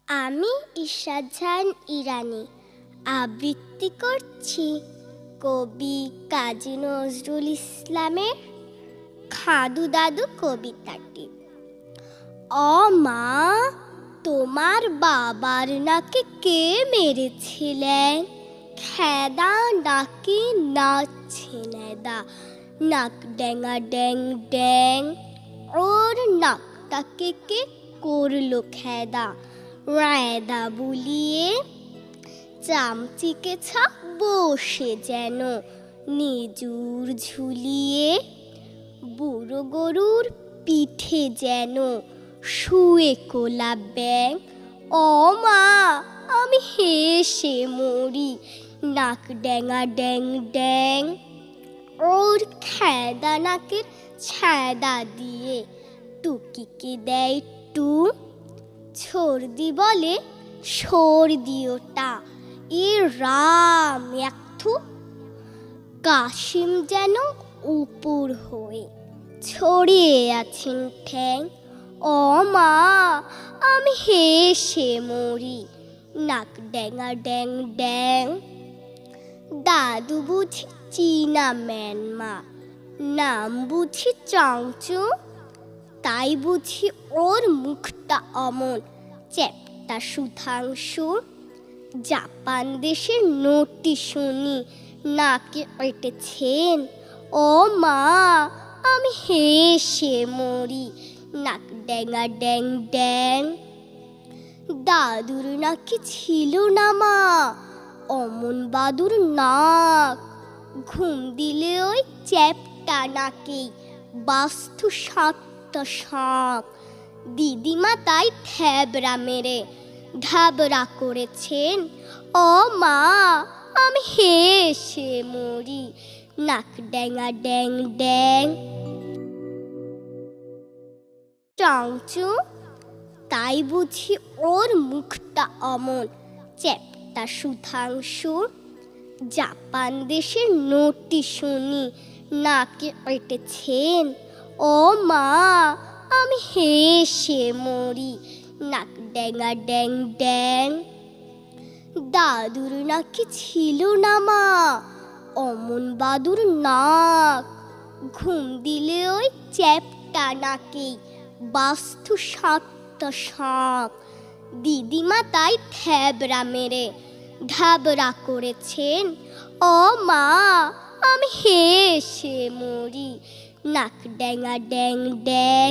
আমি ইশরাত জাহান ইরানি আবৃত্তি করছি কবি কাজী নজরুল ইসলামের খাদু দাদু কবিতাটি। ও মা, তোমার বাবার নাকে কে মেরেছিলেন? খেদা নাকি নাচছে নেদা, নাক ড্যাঙা ড্যাং ড্যাং। ওর নাকটাকে কে করলো খেদা, রায়দা বুলিয়ে। চামচিকে ছাপ বসে যেন নিজুর ঝুলিয়ে, বুড়ো গরুর পিঠে যেন শুয়ে কোলা ব্যাং। ও মা, আমি হেসে মরি, নাক ড্যাঙা ড্যাং ড্যাং। ওর খেদা নাকের ছ্যাদা দিয়ে টুকিকে দেয় টু। ছর্দি বলে সর্দি ওটা, এ রাম একথু। কাশিম যেন উপর হয়ে ছড়িয়ে আছেন ঠ্যাং। ও মা, আমি হেসে মরি, নাক ড্যাঙা ড্যাং ড্যাং। দাদু বুঝি চীনা ম্যানমা, নাম বুঝি চাংচু। তাই বুঝি ওর মুখটা অমন চ্যাপ্টা সুধাংশু। জাপান দেশের নটি শুনি নাকে এঁটেছেন। ও মা, আমি হেসে মরি, নাক ড্যাঙা ড্যাং ড্যাং। দাদুর নাকি ছিল না মা অমন বাদুর নাক, ঘুম দিলে ওই চ্যাপ্টা নাকেই বাস্তু সাতটা সাপ। দিদিমা তাই থ্যাবড়া মেরে ঢাবড়া করেছেন। ও মা, আমি হেসে মরি, নাক ড্যাঙা ড্যাং ড্যাং। চাংচু, তাই বুঝি ওর মুখটা অমন চ্যাপ্টা সুধাংশু। জাপান দেশের নটি শুনি নাকে এঁটেছেন। ও মা, আমি হেসে মরি, নাক ড্যাঙা ড্যাং ড্যাং। দাদুর নাকি ছিল না মা অমন বাদুর নাক, ঘুম দিলে ওই চ্যাপ্টা নাকেই বাস্তু সাতটা সাপ। দিদিমা তাই থ্যাবড়া মেরে ঢাবড়া করেছেন। ও মা, আমি হেসে মরি, নাক ড্যাঙা ড্যাং ড্যাং।